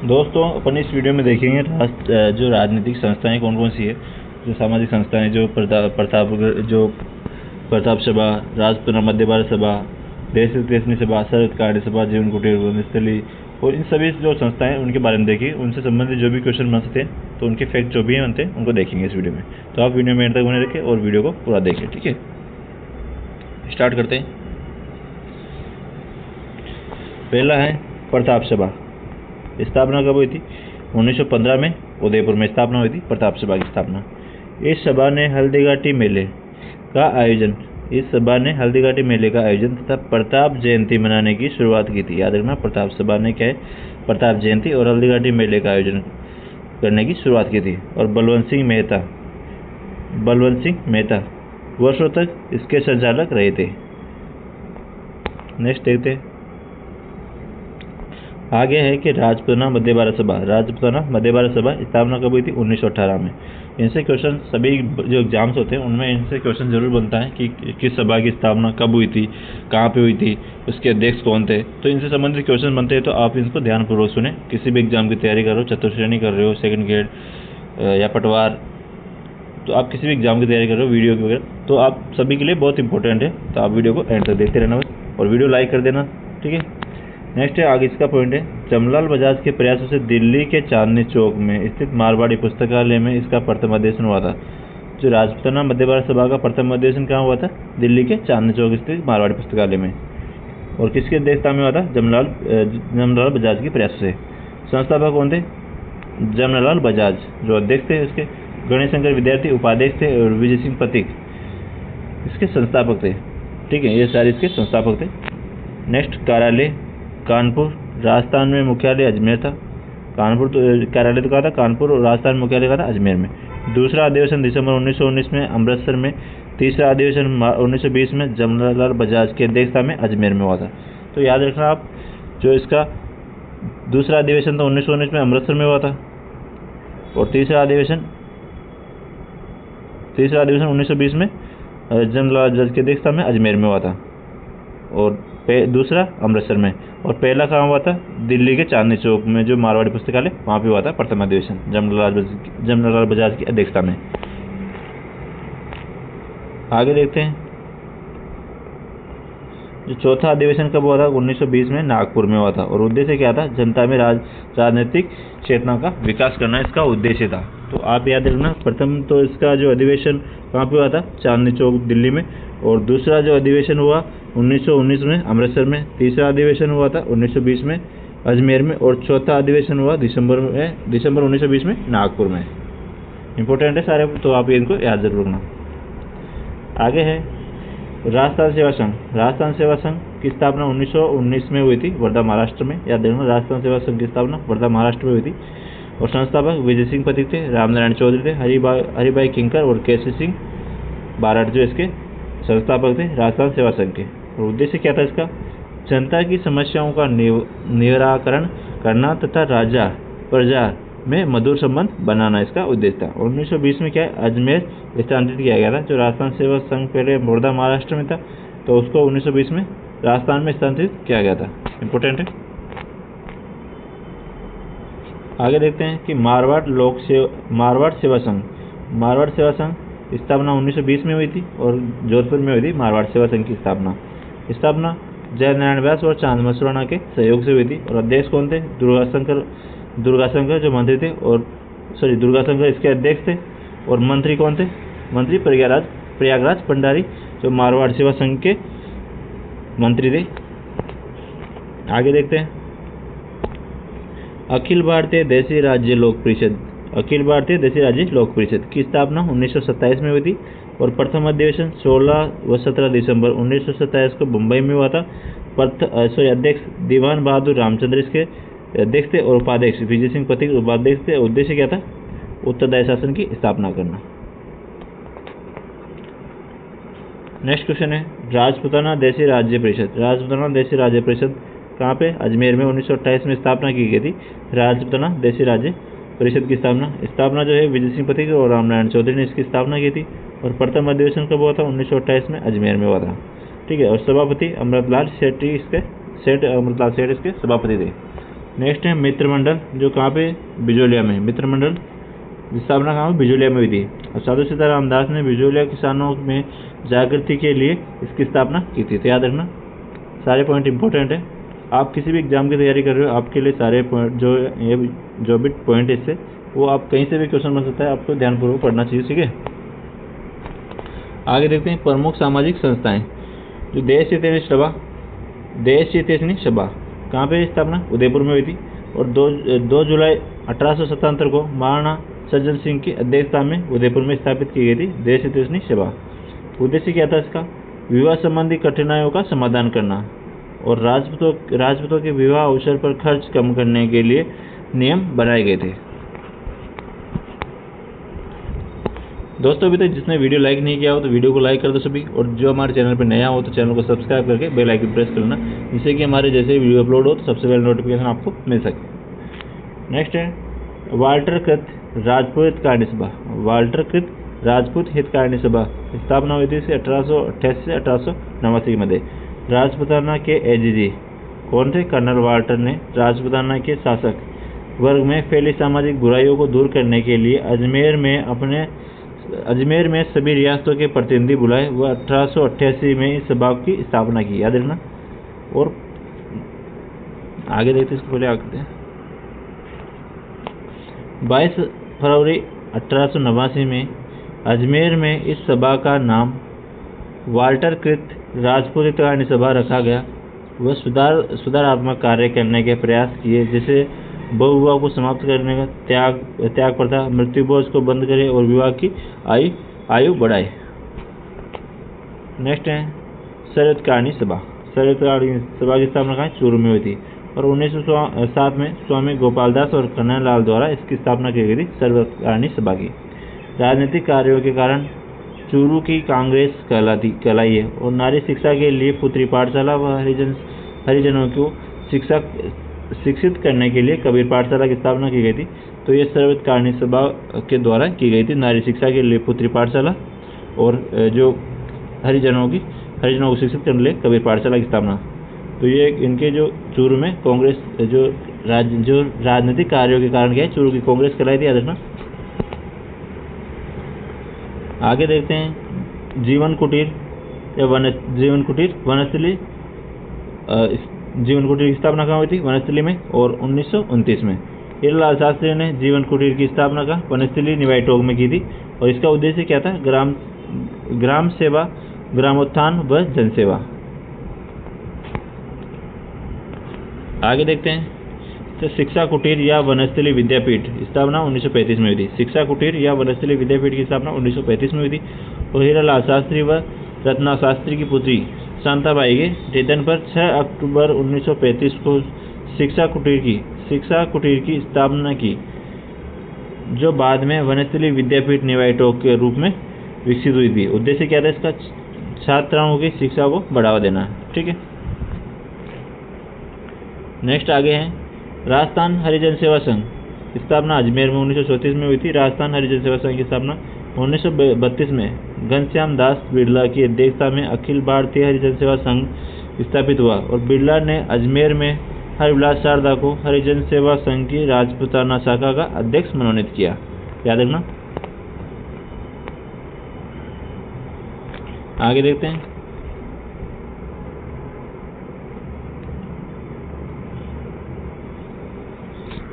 दोस्तों, अपन इस वीडियो में देखेंगे जो राजनीतिक संस्थाएं कौन कौन सी है, जो सामाजिक संस्थाएं, जो प्रताप सभा, राजपुरा मध्य भारत सभा, देश हितैषणी सभा, शरद कार्य सभा, जीवन कुटीर वनस्थली, और इन सभी जो संस्थाएं हैं उनके बारे में देखिए। उनसे संबंधित जो भी क्वेश्चन बन सकते हैं तो उनके फैक्ट जो भी बनते हैं उनको देखेंगे इस वीडियो में। तो आप वीडियो में एंड तक बने रखें और वीडियो को पूरा देखें। ठीक है, स्टार्ट करते हैं। पहला है प्रताप सभा। स्थापना कब हुई थी? 1915 में उदयपुर में स्थापना हुई थी प्रताप सभा की स्थापना। इस सभा ने हल्दीघाटी मेले का आयोजन तथा प्रताप जयंती मनाने की शुरुआत की थी। याद रखना, प्रताप सभा ने क्या है, प्रताप जयंती और हल्दीघाटी मेले का आयोजन करने की शुरुआत की थी। और बलवंत सिंह मेहता वर्षों तक इसके संचालक रहे थे। नेक्स्ट देखते हैं। आगे है कि राजपुताना मध्य भारत सभा स्थापना कब हुई थी? 1918 में। इनसे क्वेश्चन, सभी जो एग्जाम्स होते हैं उनमें इनसे क्वेश्चन जरूर बनता है कि किस सभा की स्थापना कब हुई थी, कहाँ पे हुई थी, उसके अध्यक्ष कौन थे। तो इनसे संबंधित क्वेश्चन बनते हैं, तो आप इनको ध्यानपूर्वक सुने। किसी भी एग्जाम की तैयारी कर रहे हो, चतुर्श्रेणी कर रहे हो, सेकंड ग्रेड या पटवार, तो आप किसी भी एग्जाम की तैयारी कर रहे हो, वीडियो की वगैरह, तो आप सभी के लिए बहुत इंपॉर्टेंट है। तो आप वीडियो को एंड तक देखते रहना बस, और वीडियो लाइक कर देना। ठीक है, नेक्स्ट है, आगे इसका पॉइंट है, जमलाल बजाज के प्रयासों से दिल्ली के चांदनी चौक में स्थित मारवाड़ी पुस्तकालय में इसका प्रथम अधिवेशन हुआ था। जो राजपुताना मध्य भारत सभा का प्रथम अधिवेशन कहाँ हुआ था? दिल्ली के चांदनी चौक स्थित मारवाड़ी पुस्तकालय में। और किसके अध्यक्षता में हुआ था? जमलाल बजाज के प्रयासों से। संस्थापक कौन थे? जमनालाल बजाज जो अध्यक्ष थे उसके, गणेश शंकर विद्यार्थी उपाध्यक्ष थे, और विजय सिंह पथिक इसके संस्थापक थे। ठीक है, ये सारे इसके संस्थापक थे। नेक्स्ट, कार्यालय कानपुर, राजस्थान में मुख्यालय अजमेर था। कार्यालय तो कहा था कानपुर, और राजस्थान मुख्यालय का था अजमेर में। दूसरा अधिवेशन दिसंबर 1919 में अमृतसर में। तीसरा अधिवेशन 1920 में जमनालाल बजाज की अध्यक्षता में अजमेर में हुआ था। तो याद रखना आप, जो इसका दूसरा अधिवेशन था 1919 में अमृतसर में हुआ था, और तीसरा अधिवेशन 1920 में जमनालाल बजाज की अध्यक्षता में अजमेर में हुआ था, और दूसरा अमृतसर में। और पहला कहाँ हुआ था? दिल्ली के चांदनी चौक में, जो मारवाड़ी पुस्तकालय, वहाँ पे हुआ था प्रथम अधिवेशन जमनालाल बजाज की अध्यक्षता में। आगे देखते हैं, जो चौथा अधिवेशन कब हुआ था? 1920 में नागपुर में हुआ था, और उद्देश्य क्या था? जनता में राजनीतिक चेतना का विकास करना इसका उद्देश्य था। तो आप याद रखना, प्रथम तो इसका जो अधिवेशन कहाँ पे हुआ था? चांदनी चौक दिल्ली में। और दूसरा जो अधिवेशन हुआ 1919 में अमृतसर में। तीसरा अधिवेशन हुआ था 1920 में अजमेर में, और चौथा अधिवेशन हुआ दिसंबर 1920 में नागपुर में। इंपॉर्टेंट है सारे, तो आप इनको याद जरूर रखना। आगे है राजस्थान सेवा संघ की स्थापना 1919 में हुई थी वर्धा महाराष्ट्र में। याद रखना, राजस्थान सेवा संघ की स्थापना वर्धा महाराष्ट्र में हुई थी, और संस्थापक विजय सिंह पथिक थे, रामनारायण चौधरी थे, हरिभाई किंकर और केसी सिंह बारठ जो इसके संस्थापक थे राजस्थान सेवा संघ के। और उद्देश्य क्या था इसका? जनता की समस्याओं का निराकरण करना तथा राजा प्रजा में मधुर संबंध बनाना इसका उद्देश्य था। 1920 में क्या है, अजमेर स्थानांतरित किया गया था। जो राजस्थान सेवा संघ पहले वर्धा महाराष्ट्र में था, तो उसको 1920 में राजस्थान में स्थानांतरित किया गया था। इंपॉर्टेंट है। आगे देखते हैं कि मारवाड़ सेवा संघ स्थापना 1920 में हुई थी, और जोधपुर में हुई थी मारवाड़ सेवा संघ की स्थापना जयनारायण व्यास और चांद मसराना के सहयोग से हुई थी। और अध्यक्ष कौन थे? दुर्गाशंकर जो मंत्री थे, दुर्गाशंकर इसके अध्यक्ष थे। और मंत्री कौन थे? मंत्री प्रयागराज भंडारी जो मारवाड़ सेवा संघ के मंत्री थे। आगे देखते हैं, अखिल भारतीय देशी राज्य लोक परिषद की स्थापना 1927 में हुई थी, और प्रथम अधिवेशन 16 व 17 दिसंबर 1927 को मुंबई में हुआ था। अध्यक्ष दीवान बहादुर रामचंद्र इसके अध्यक्ष थे, और उपाध्यक्ष विजय सिंह पथिक उपाध्यक्ष थे। उद्देश्य क्या था? उत्तरदायी शासन की स्थापना करना। नेक्स्ट क्वेश्चन है, राजपुताना देशी राज्य परिषद कहाँ पे? अजमेर में 1928 में स्थापना की गई थी राजपुताना देशी राज्य परिषद की स्थापना जो है विजय सिंह पथिक और रामनारायण चौधरी ने इसकी स्थापना की थी। और प्रथम अधिवेशन कब हुआ था? 1928 में अजमेर में हुआ था। ठीक है, और सभापति अमृतलाल सेठ इसके सभापति थे। नेक्स्ट है मित्र मंडल, जो कहाँ पे, बिजोलिया में। मित्र मंडल की स्थापना कहाँ पे, बिजोलिया में हुई थी। और साधु सीताराम दास ने बिजोलिया किसानों में जागृति के लिए इसकी स्थापना की थी। तो याद रखना, सारे पॉइंट इंपॉर्टेंट है। आप किसी भी एग्जाम की तैयारी कर रहे हो, आपके लिए सारे पॉइंट जो भी पॉइंट है इससे, वो आप कहीं से भी क्वेश्चन बन सकता है, आपको ध्यानपूर्वक पढ़ना चाहिए। ठीक है, आगे देखते हैं प्रमुख सामाजिक संस्थाएं। जो देश चेतनी सभा कहाँ पे स्थापना, उदयपुर में हुई थी। और 2 जुलाई 1877 को महाराणा सज्जन सिंह की अध्यक्षता में उदयपुर में स्थापित की गई थी देश चेतनी सभा। उद्देश्य क्या था इसका, विवाह संबंधी कठिनाइयों का समाधान करना और राजपूतों के विवाह अवसर पर खर्च कम करने के लिए नियम बनाए गए थे। दोस्तों, अभी तक जिसने वीडियो लाइक नहीं किया हो तो वीडियो को लाइक कर दो सभी, और जो हमारे चैनल पर नया हो तो चैनल को सब्सक्राइब करके बेल आइकन प्रेस कर लेना, जिससे कि हमारे जैसे वीडियो अपलोड हो तो सबसे पहले नोटिफिकेशन आपको मिल सके। नेक्स्ट है वाल्टर कृत राजपूत हितकारिणी सभा। वाल्टर कृत राजपूत हितकारिणी सभा स्थापना हुई थी 1888 से 1889 मध्ये। राजपुताना के एजीजी कौन थे, कर्नल वाल्टर ने राजपुताना के शासक वर्ग में फैली सामाजिक बुराइयों को दूर करने के लिए अजमेर में सभी रियासतों के प्रतिनिधि बुलाए। वह 1888 में इस सभा की स्थापना की, याद रखना। और आगे देखते हैं, इसको पहले आगे 22 फरवरी 1889 में अजमेर में इस सभा का नाम वाल्टर कृत राजपूत हितकारिणी सभा रखा गया। वह सुधारात्मक कार्य करने के प्रयास किए, जैसे बहुविवाह को समाप्त करने का त्याग प्रथा, मृत्यु भोज को बंद करे और विवाह की आयु बढ़ाए। नेक्स्ट है सर्व हितकारिणी सभा। सर्व हितकारिणी सभा की स्थापना कहाँ, चूरू में हुई थी। और 1907 में स्वामी गोपाल दास और कन्हैयालाल द्वारा इसकी स्थापना की गई थी सर्व हितकारिणी सभा की। राजनीतिक कार्यों के कारण चूरू की कांग्रेस कहलाई है। और नारी शिक्षा के लिए पुत्री पाठशाला व हरिजनों को शिक्षित करने के लिए कबीर पाठशाला की स्थापना की गई थी। तो ये सर्व हितकारिणी सभा के द्वारा की गई थी। नारी शिक्षा के लिए पुत्री पाठशाला और जो हरिजनों को शिक्षित करने के लिए कबीर पाठशाला की स्थापना। तो ये इनके जो चूरू में कांग्रेस जो राजनीतिक कार्यों के कारण क्या है, चूरू की कांग्रेस कहलाई थी, याद रखना। आगे देखते हैं जीवन कुटीर की स्थापना कहाँ हुई थी, वनस्थली में। और 1929 में हीरालाल शास्त्री ने जीवन कुटीर की स्थापना का वनस्थली निवाई में की थी। और इसका उद्देश्य क्या था, ग्राम सेवा, ग्रामोत्थान व जनसेवा। आगे देखते हैं तो शिक्षा कुटीर या वनस्थली विद्यापीठ स्थापना 1935 में हुई थी। शिक्षा कुटीर या वनस्थली विद्यापीठ की स्थापना 1935 में हुई थी। और हीरालाल शास्त्री व रत्ना शास्त्री की पुत्री शांताबाई के निधन पर 6 अक्टूबर 1935 को शिक्षा कुटीर की स्थापना की, जो बाद में वनस्थली विद्यापीठ निवाई टोक के रूप में विकसित हुई थी। उद्देश्य क्या था इसका, छात्राओं की शिक्षा को बढ़ावा देना। ठीक है, नेक्स्ट आगे है राजस्थान हरिजन सेवा संघ। स्थापना अजमेर में 1934 में हुई थी। राजस्थान हरिजन सेवा संघ की स्थापना 1932 में घनश्याम दास बिड़ला की अध्यक्षता में अखिल भारतीय हरिजन सेवा संघ स्थापित हुआ। और बिड़ला ने अजमेर में हरिविलास शारदा को हरिजन सेवा संघ की राजपूताना शाखा का अध्यक्ष मनोनीत किया, याद रखना। आगे देखते हैं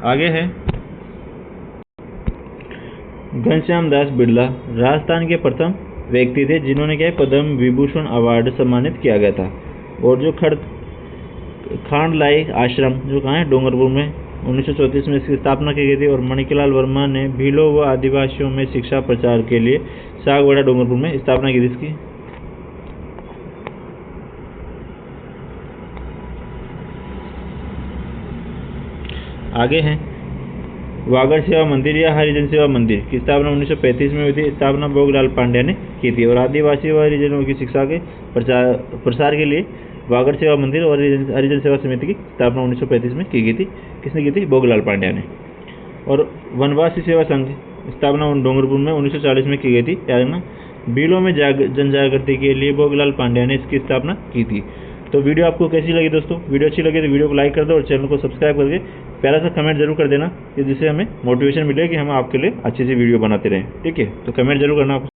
आगे है घनश्याम दास बिड़ला राजस्थान के प्रथम व्यक्ति थे जिन्होंने क्या पद्म विभूषण अवार्ड सम्मानित किया गया था। और जो खांडलाई आश्रम जो कहाँ है, डूंगरपुर में 1934 में इसकी स्थापना की गई थी। और मणिकलाल वर्मा ने भीलों व आदिवासियों में शिक्षा प्रचार के लिए सागवाड़ा डूंगरपुर में स्थापना की थी इसकी। आगे हैं वागड़ सेवा मंदिर या हरिजन सेवा मंदिर की स्थापना 1935 में हुई थी। स्थापना भोगलाल पांड्या ने की थी। और आदिवासी व हरिजनों की शिक्षा के प्रसार के लिए वागड़ सेवा मंदिर और हरिजन सेवा समिति की स्थापना 1935 में की गई थी। किसने की थी, भोगलाल पांड्या ने। और वनवासी सेवा संघ स्थापना डूंगरपुर में 1940 में की गई थी, याद रखना। भीलों में जन जागृति के लिए भोगलाल पांड्या ने इसकी स्थापना की थी। तो वीडियो आपको कैसी लगी दोस्तों, वीडियो अच्छी लगी तो वीडियो को लाइक कर दो और चैनल को सब्सक्राइब करके प्यारा सा कमेंट जरूर कर देना कि जिससे हमें मोटिवेशन मिले कि हम आपके लिए अच्छी सी वीडियो बनाते रहें। ठीक है, तो कमेंट जरूर करना आप।